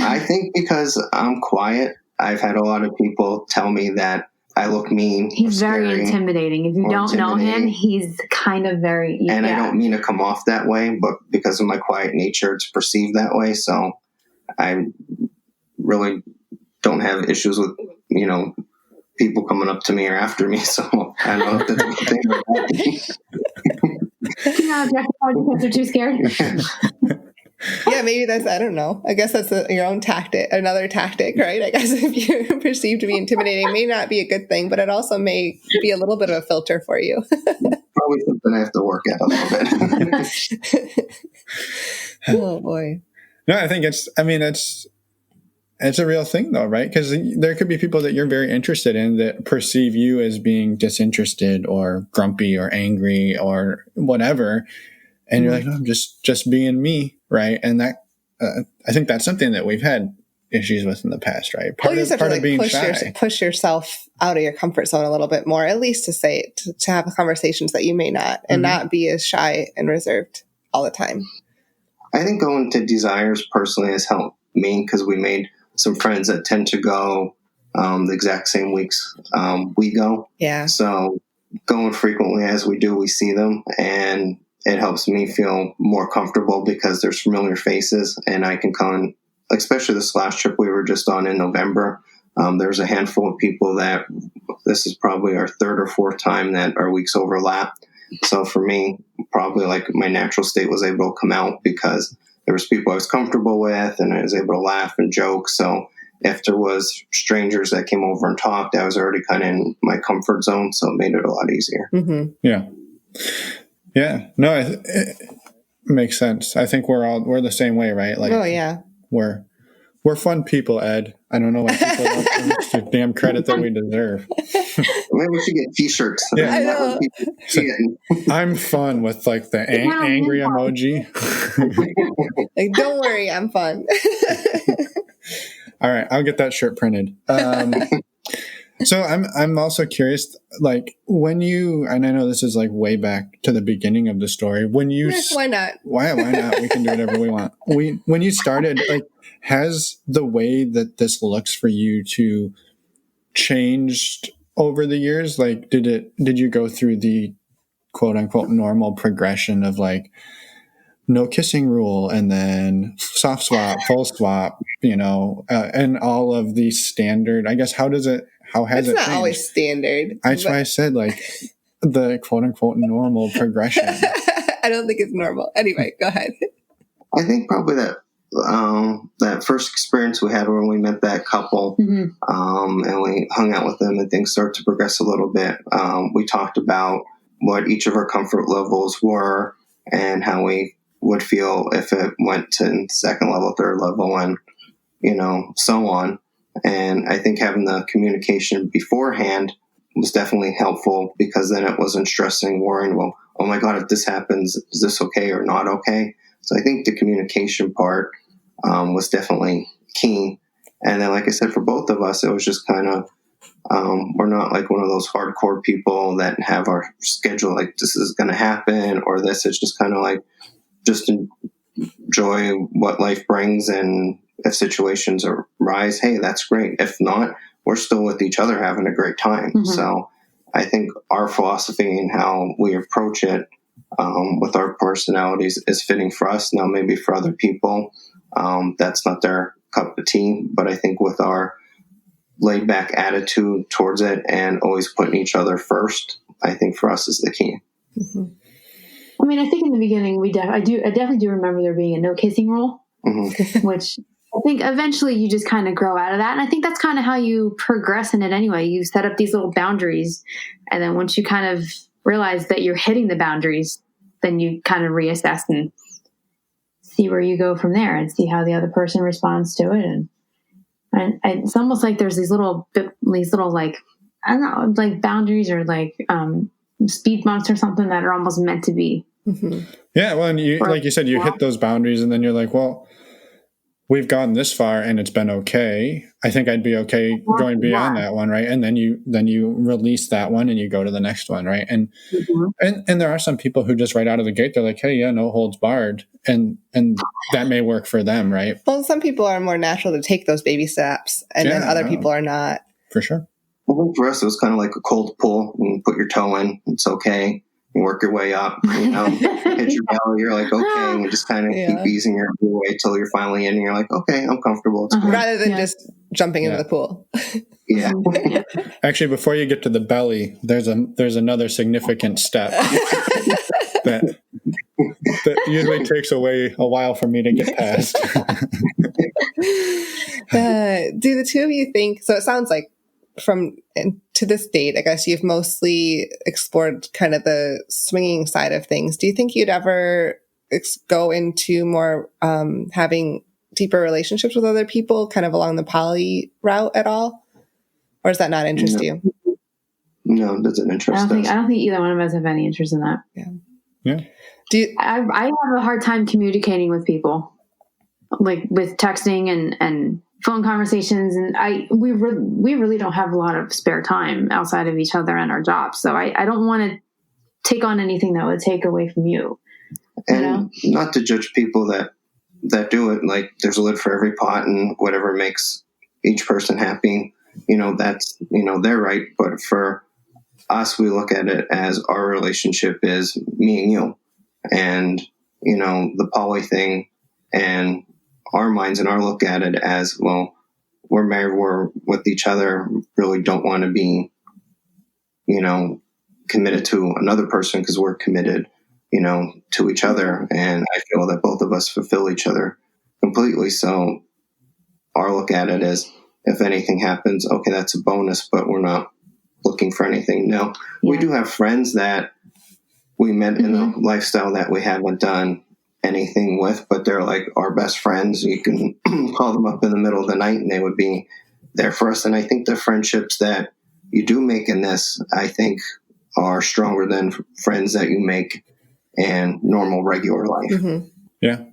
I think because I'm quiet, I've had a lot of people tell me that I look mean. He's very intimidating. If you don't know him, he's kind of very... And I don't mean to come off that way, but because of my quiet nature, it's perceived that way. So I really don't have issues with, people coming up to me or after me. So I don't know if that's a thing or not. You're not objectified because they're too scared? Yeah, maybe I don't know. I guess that's your own tactic, another tactic, right? I guess if you're perceived to be intimidating, it may not be a good thing, but it also may be a little bit of a filter for you. Probably something I have to work at a little bit. Oh, boy. No, I think it's a real thing though, right? Because there could be people that you're very interested in that perceive you as being disinterested or grumpy or angry or whatever. And you're like, I'm just being me, right? And that I think that's something that we've had issues with in the past, right? Part of being shy. Push yourself out of your comfort zone a little bit more, at least to say it, to have conversations that you may not, and not be as shy and reserved all the time. I think going to Desires personally has helped me because we made some friends that tend to go the exact same weeks we go. Yeah. So going frequently as we do, we see them, and it helps me feel more comfortable because there's familiar faces, and I can come, especially this last trip we were just on in November. There's a handful of people that this is probably our third or fourth time that our weeks overlap. So for me, probably like my natural state was able to come out because there was people I was comfortable with and I was able to laugh and joke. So if there was strangers that came over and talked, I was already kind of in my comfort zone. So it made it a lot easier. Mm-hmm. Yeah. Yeah, no, it makes sense. I think we're the same way, right? Like, oh yeah, we're fun people, Ed. I don't know why people don't give us the damn credit that we deserve. Maybe we should get T-shirts. Yeah, I know. I'm fun with like the angry emoji. Like, don't worry, I'm fun. All right, I'll get that shirt printed. So I'm also curious, like when you, and I know this is like way back to the beginning of the story, when you why not? Why not? We can do whatever we want. When you started, like, has the way that this looks for you to changed over the years? Like, did you go through the quote unquote normal progression of like no kissing rule and then soft swap, full swap, and all of the standard, I guess, how has it It's not changed? always standard. That's why I said like the quote unquote normal progression. I don't think it's normal. Anyway, go ahead. I think probably that first experience we had when we met that couple, and we hung out with them, and things started to progress a little bit. We talked about what each of our comfort levels were and how we would feel if it went to second level, third level, and so on. And I think having the communication beforehand was definitely helpful, because then it wasn't stressing, worrying, well, oh my God, if this happens, is this okay or not okay? So I think the communication part was definitely key. And then, like I said, for both of us, it was just kind of, we're not like one of those hardcore people that have our schedule like this is going to happen or this. It's just kind of like, just enjoy what life brings. And if situations arise, hey, that's great. If not, we're still with each other having a great time. So I think our philosophy and how we approach it with our personalities is fitting for us. Now, maybe for other people, that's not their cup of tea. But I think with our laid back attitude towards it and always putting each other first, I think for us is the key. I mean, I think in the beginning, I definitely do remember there being a no kissing rule, which I think eventually you just kind of grow out of that. And I think that's kind of how you progress in it anyway. You set up these little boundaries. And then once you kind of realize that you're hitting the boundaries, then you kind of reassess and see where you go from there and see how the other person responds to it. And it's almost like there's these little like, I don't know, like boundaries or like speed bumps or something that are almost meant to be. Yeah. Well, and like you said, you hit those boundaries and then you're like, well, we've gone this far and it's been okay. I think I'd be okay going beyond that one, right? And then you release that one and you go to the next one, right? And and there are some people who just right out of the gate, they're like, hey, yeah, no holds barred, and that may work for them, right? Well, some people are more natural to take those baby steps, and then other people are not. For sure. Well, for us, it was kind of like a cold pull. You put your toe in, it's okay. You work your way up, hit your belly, you're like, okay, and you just kind of keep easing your way till you're finally in, and you're like, okay, I'm comfortable. It's rather than just jumping into the pool. Actually, before you get to the belly, there's another significant step that usually takes a while for me to get past. Do the two of you think, so it sounds like to this date, I guess you've mostly explored kind of the swinging side of things. Do you think you'd ever go into more having deeper relationships with other people, kind of along the poly route at all? Or does that not interest you? No, it doesn't interest us. I don't think either one of us have any interest in that. Yeah. I have a hard time communicating with people, like with texting and phone conversations, and we really don't have a lot of spare time outside of each other and our jobs. So I don't want to take on anything that would take away from you. And not to judge people that do it. Like, there's a lid for every pot, and whatever makes each person happy, that's their right. But for us, we look at it as our relationship is me and you, and the poly thing, and our minds and our look at it as, well, we're married, we're with each other, really don't want to be, committed to another person because we're committed, to each other. And I feel that both of us fulfill each other completely. So our look at it is, if anything happens, okay, that's a bonus, but we're not looking for anything. Now, we do have friends that we met in a lifestyle that we haven't done anything with, but they're like our best friends. You can call them up in the middle of the night and they would be there for us. And I think the friendships that you do make in this, I think, are stronger than friends that you make in normal, regular life. Yeah,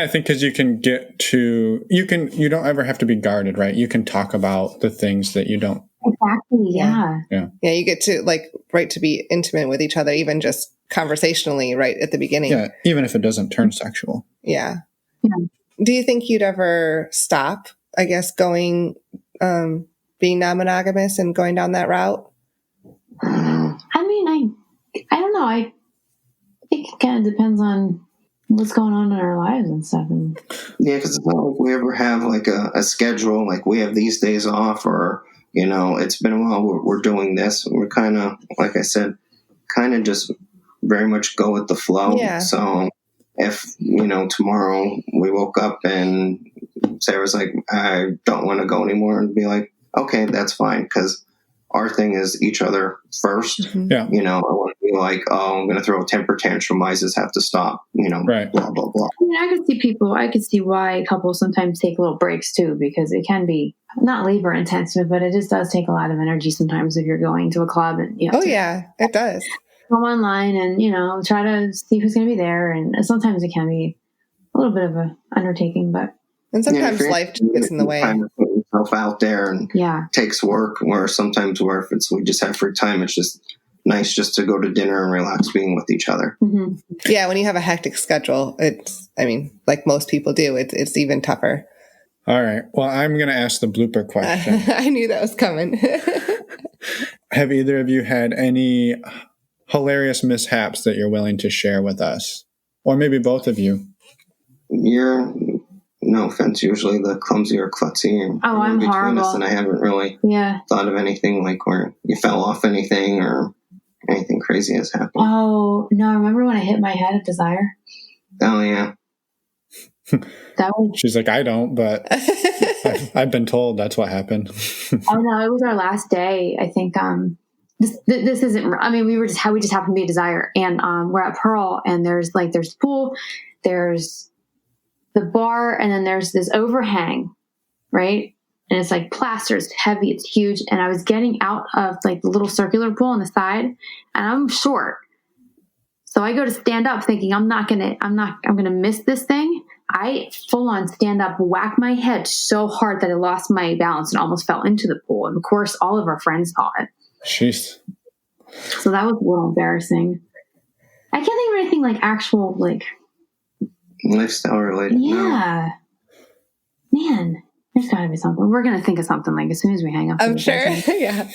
I think because you can you don't ever have to be guarded, right? You can talk about the things that you don't. Exactly. Yeah, you get to to be intimate with each other, even just conversationally, right at the beginning. Yeah, even if it doesn't turn sexual. Yeah. Do you think you'd ever stop, I guess, going, being non-monogamous and going down that route? I mean, I don't know. I think it kind of depends on what's going on in our lives and stuff. Yeah, because it's not like we ever have like a schedule, like we have these days off, or, it's been a while, we're doing this. We're kind of, like I said, kind of just very much go with the flow. Yeah. So if, tomorrow we woke up and Sarah's like, I don't want to go anymore, and be like, okay, that's fine. Because our thing is each other first. Mm-hmm. Yeah. I want to be like, oh, I'm going to throw a temper tantrum. I just have to stop, Right. blah, blah, blah. I mean, I could see why couples sometimes take little breaks too, because it can be not labor intensive, but it just does take a lot of energy sometimes if you're going to a club and you have to Yeah, it does. come online and, try to see who's going to be there. And sometimes it can be a little bit of an undertaking, but. And sometimes life just gets in the way. Kind of put yourself out there and takes work, where sometimes if we just have free time, it's just nice just to go to dinner and relax being with each other. Mm-hmm. Yeah, when you have a hectic schedule, like most people do, it's even tougher. All right. Well, I'm going to ask the blooper question. I knew that was coming. Have either of you had any hilarious mishaps that you're willing to share with us? Or maybe both of you? You're, no offense, usually the clumsy or klutzy. I'm between horrible. us, and I haven't really thought of anything like where you fell off anything or anything crazy has happened. Oh, no. Remember when I hit my head at Desire? Oh, yeah. That was. She's like, I don't, but I've been told that's what happened. Oh, no. It was our last day. I think this isn't. I mean, we just happened to be at Desire, and we're at Pearl, and there's the pool, there's the bar, and then there's this overhang, right? And it's like plaster, it's heavy, it's huge. And I was getting out of like the little circular pool on the side, and I'm short. So I go to stand up thinking I'm gonna miss this thing. I full on stand up, whack my head so hard that I lost my balance and almost fell into the pool. And of course, all of our friends saw it. Jeez. So that was a little embarrassing. I can't think of anything like actual, like lifestyle related. Yeah. No. Man, there's gotta be something. We're gonna think of something like as soon as we hang up. I'm sure. Yeah.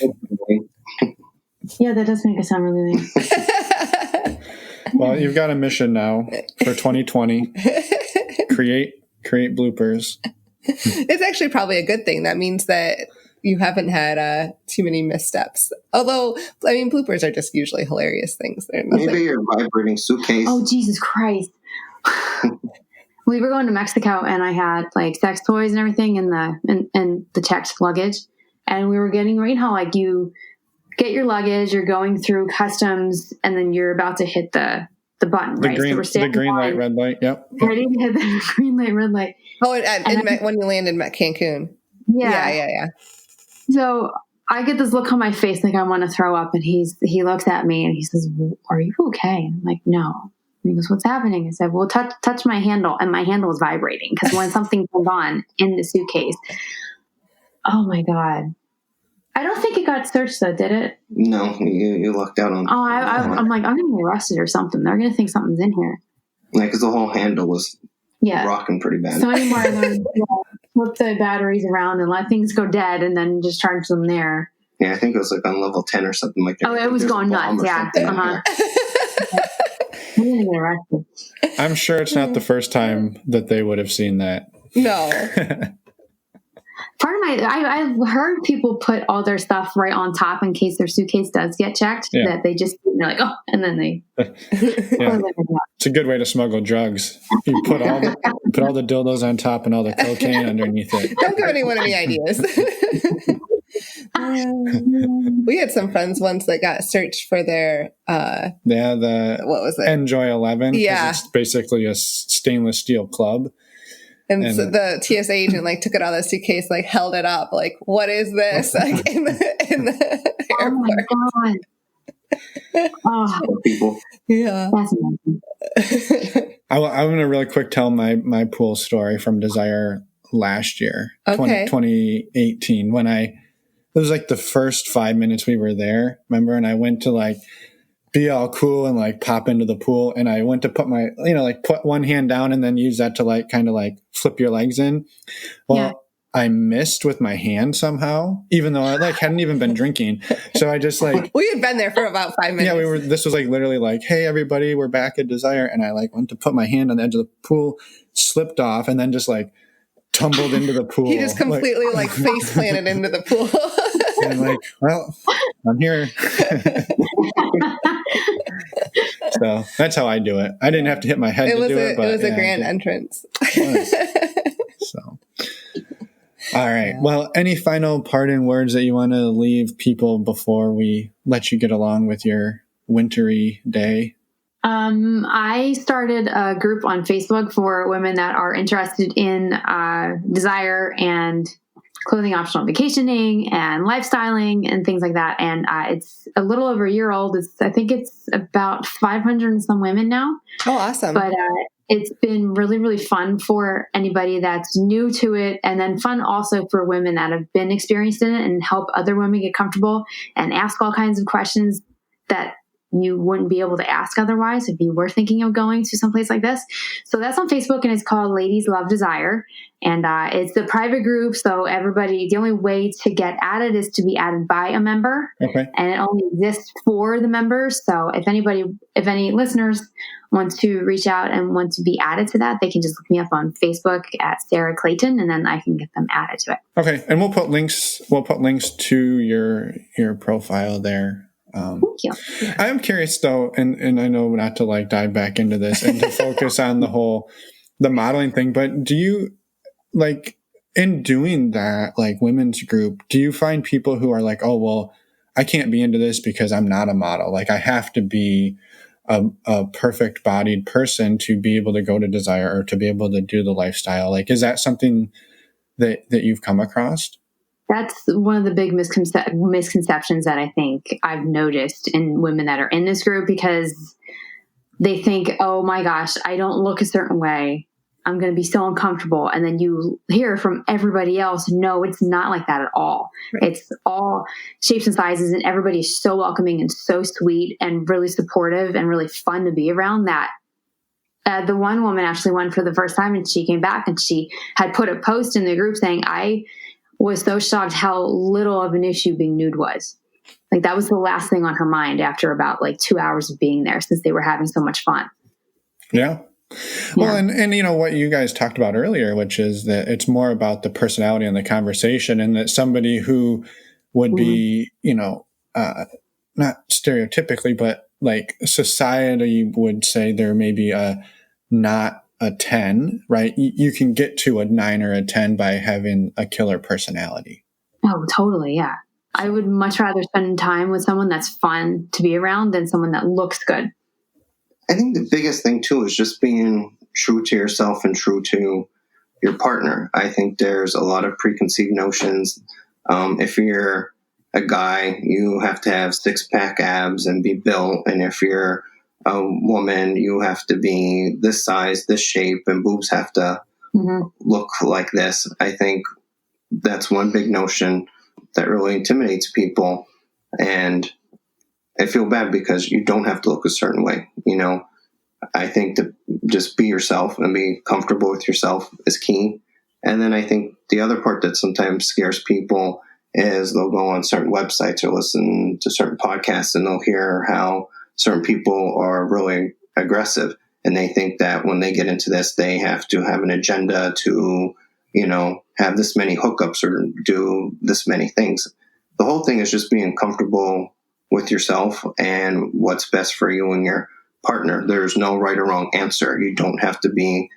Yeah, that does make us sound really lame. Well, you've got a mission now for 2020. Create bloopers. It's actually probably a good thing. That means that you haven't had too many missteps. Although, I mean, bloopers are just usually hilarious things. Maybe your vibrating suitcase. Oh, Jesus Christ. We were going to Mexico, and I had like sex toys and everything in the checked luggage. And we were getting right how like you get your luggage, you're going through customs, and then you're about to hit the button, right? The green light, red light. Yep. Ready to hit the green light, red light. Oh, when you land in Cancun. Yeah. So I get this look on my face like I want to throw up, and he looks at me and he says, "Are you okay?" And I'm like, "No." And he goes, "What's happening?" I said, "Well, touch my handle," and my handle was vibrating because when something comes on in the suitcase. Oh my God. I don't think it got searched though, did it? No, you lucked out on. Oh, I'm like, I'm gonna get arrested or something. They're gonna think something's in here. Yeah, because the whole handle was rocking pretty bad. So anymore, I learned flip the batteries around and let things go dead, and then just charge them there. Yeah, I think it was like on level 10 or something like that. Oh, it was going nuts. Yeah. I'm gonna get arrested. I'm sure it's not the first time that they would have seen that. No. Part of I've heard people put all their stuff right on top in case their suitcase does get checked. Yeah. That they just, they're like, oh, and then they. It's a good way to smuggle drugs. You put all the dildos on top and all the cocaine underneath it. Don't give anyone any ideas. We had some friends once that got searched for their what was it? Enjoy 11. Yeah, it's basically a stainless steel club. And so the TSA agent took it out of the suitcase, held it up, what is this? In the airport. Oh my God. Oh. People. Yeah. That's amazing. I'm going to really quick tell my pool story from Desire last year, okay. 2018, when it was the first 5 minutes we were there, remember? And I went to be all cool and pop into the pool. And I went to put my, put one hand down and then use that to kind of flip your legs in. Well, yeah. I missed with my hand somehow, even though I hadn't even been drinking. So I just we had been there for about 5 minutes. Yeah, this was literally hey, everybody, we're back at Desire. And I went to put my hand on the edge of the pool, slipped off, and then just tumbled into the pool. He just completely face planted into the pool. And well, I'm here. So that's how I do it. I didn't have to hit my head to do it, but it was a grand entrance. So, all right. Well, any final parting words that you want to leave people before we let you get along with your wintry day? I started a group on Facebook for women that are interested in desire and clothing optional vacationing and lifestyling and things like that. And it's a little over a year old. I think it's about 500 and some women now. Oh, awesome. But it's been really, really fun for anybody that's new to it. And then fun also for women that have been experienced in it and help other women get comfortable and ask all kinds of questions that you wouldn't be able to ask otherwise if you were thinking of going to someplace like this. So that's on Facebook, and it's called Ladies Love Desire. And it's the private group. So everybody, the only way to get added is to be added by a member. Okay. And it only exists for the members. So if any listeners want to reach out and want to be added to that, they can just look me up on Facebook at Sarah Clayton, and then I can get them added to it. Okay. And we'll put links to your profile there. Thank you. I am curious though, and I know not to like dive back into this and to focus on the modeling thing, but do you like in doing that, like women's group, do you find people who are like, oh, well, I can't be into this because I'm not a model. Like I have to be a perfect bodied person to be able to go to Desire or to be able to do the lifestyle. Like, is that something that you've come across? That's one of the big misconceptions that I think I've noticed in women that are in this group, because they think, oh my gosh, I don't look a certain way, I'm going to be so uncomfortable. And then you hear from everybody else, no, it's not like that at all. Right. It's all shapes and sizes, and everybody's so welcoming and so sweet and really supportive and really fun to be around. That the one woman actually went for the first time, and she came back and she had put a post in the group saying, I was so shocked how little of an issue being nude was. Like that was the last thing on her mind after about like 2 hours of being there, since they were having so much fun. Yeah. Well, and you know what you guys talked about earlier, which is that it's more about the personality and the conversation, and that somebody who would be, you know, not stereotypically, but like society would say they're maybe not a 10, right? You can get to a 9 or a 10 by having a killer personality. Oh, totally. Yeah. I would much rather spend time with someone that's fun to be around than someone that looks good. I think the biggest thing too is just being true to yourself and true to your partner. I think there's a lot of preconceived notions. If you're a guy, you have to have 6-pack abs and be built. And if you're a woman, you have to be this size, this shape, and boobs have to look like this. I think that's one big notion that really intimidates people. And I feel bad because you don't have to look a certain way. You know, I think to just be yourself and be comfortable with yourself is key. And then I think the other part that sometimes scares people is they'll go on certain websites or listen to certain podcasts, and they'll hear how certain people are really aggressive, and they think that when they get into this, they have to have an agenda to, you know, have this many hookups or do this many things. The whole thing is just being comfortable with yourself and what's best for you and your partner. There's no right or wrong answer. You don't have to be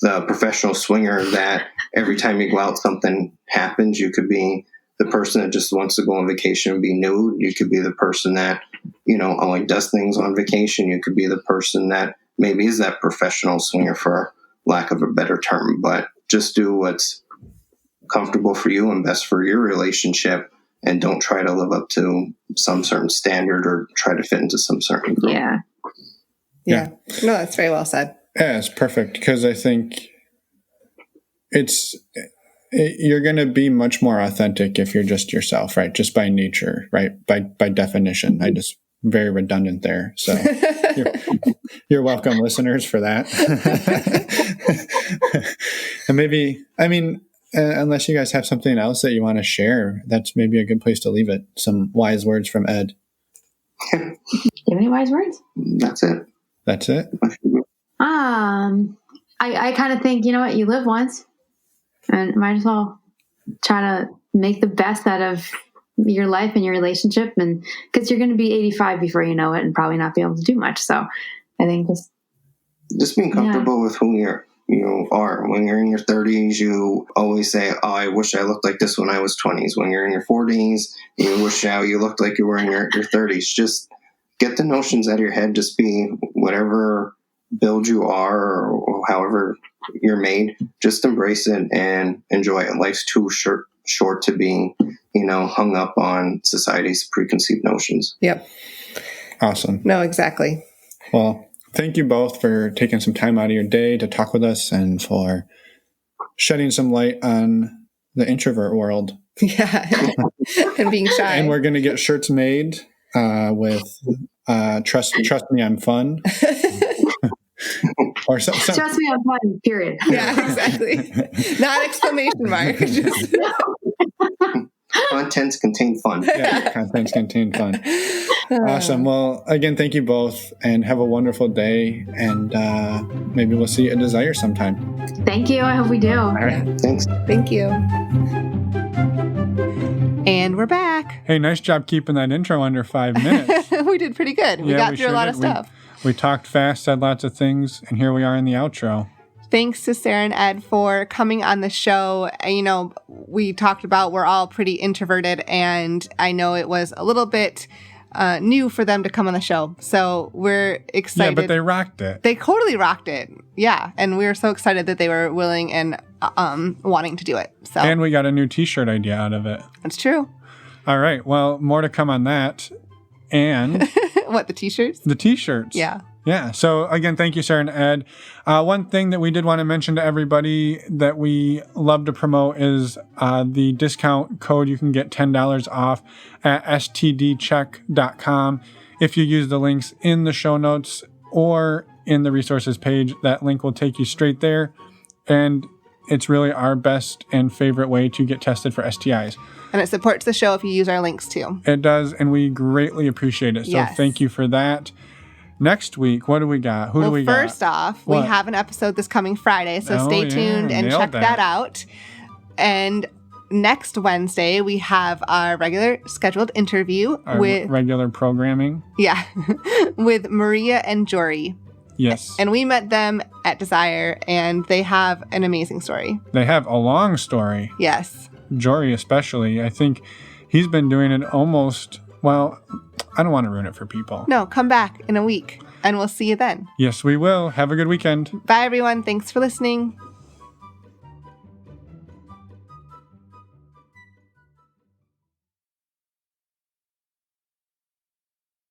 the professional swinger that every time you go out, something happens. You could be the person that just wants to go on vacation and be nude. You could be the person that, you know, only does things on vacation. You could be the person that maybe is that professional swinger, for lack of a better term, but just do what's comfortable for you and best for your relationship, and don't try to live up to some certain standard or try to fit into some certain group. Yeah. No, that's very well said. Yeah, it's perfect, because I think you're going to be much more authentic if you're just yourself, right? Just by nature, right? By definition. I just very redundant there. So you're welcome, listeners, for that. And maybe, I mean, unless you guys have something else that you want to share, that's maybe a good place to leave it. Some wise words from Ed. Do you have any wise words? That's it. That's it. I kind of think, you know what, you live once, and might as well try to make the best out of your life and your relationship, and because you're going to be 85 before you know it and probably not be able to do much. So I think just being comfortable with who you are. When you're in your 30s, you always say, "Oh, I wish I looked like this when I was 20s." When you're in your 40s, you wish how you looked like you were in your 30s. Just get the notions out of your head. Just be whatever build you are, or however you're made. Just embrace it and enjoy it. Life's too short to be, hung up on society's preconceived notions. Yep. Awesome. No, exactly. Well, thank you both for taking some time out of your day to talk with us and for shedding some light on the introvert world. Yeah. And being shy. And we're going to get shirts made with trust me, I'm fun. Or trust me, I'm fun, period. Yeah, exactly. Not exclamation mark. Just... Contents contain fun. Yeah, contents contain fun. Awesome. Well, again, thank you both and have a wonderful day. And maybe we'll see you at Desire sometime. Thank you. I hope we do. All right. Thanks. Thank you. And we're back. Hey, nice job keeping that intro under 5 minutes. We did pretty good. We got through a lot of stuff. We talked fast, said lots of things, and here we are in the outro. Thanks to Sarah and Ed for coming on the show. We talked about we're all pretty introverted, and I know it was a little bit new for them to come on the show. So we're excited. Yeah, but they rocked it. They totally rocked it. Yeah, and we were so excited that they were willing and wanting to do it. So And we got a new T-shirt idea out of it. That's true. All right. Well, more to come on that. And what, the T-shirts? The T-shirts. Yeah. Yeah. So again, thank you, Sarah and Ed. One thing that we did want to mention to everybody that we love to promote is the discount code. You can get $10 off at stdcheck.com. If you use the links in the show notes or in the resources page, that link will take you straight there. And it's really our best and favorite way to get tested for STIs. And it supports the show if you use our links too. It does, and we greatly appreciate it. So Yes. Thank you for that. Next week, what do we got? Who do we got? First off, we have an episode this coming Friday, so stay tuned and nailed check that out. And next Wednesday, we have our regular scheduled interview with regular programming. Yeah, with Maria and Jory. Yes. And we met them at Desire, and they have an amazing story. They have a long story. Yes. Jory especially. I think he's been doing it almost, well, I don't want to ruin it for people. No, come back in a week, and we'll see you then. Yes, we will. Have a good weekend. Bye, everyone. Thanks for listening.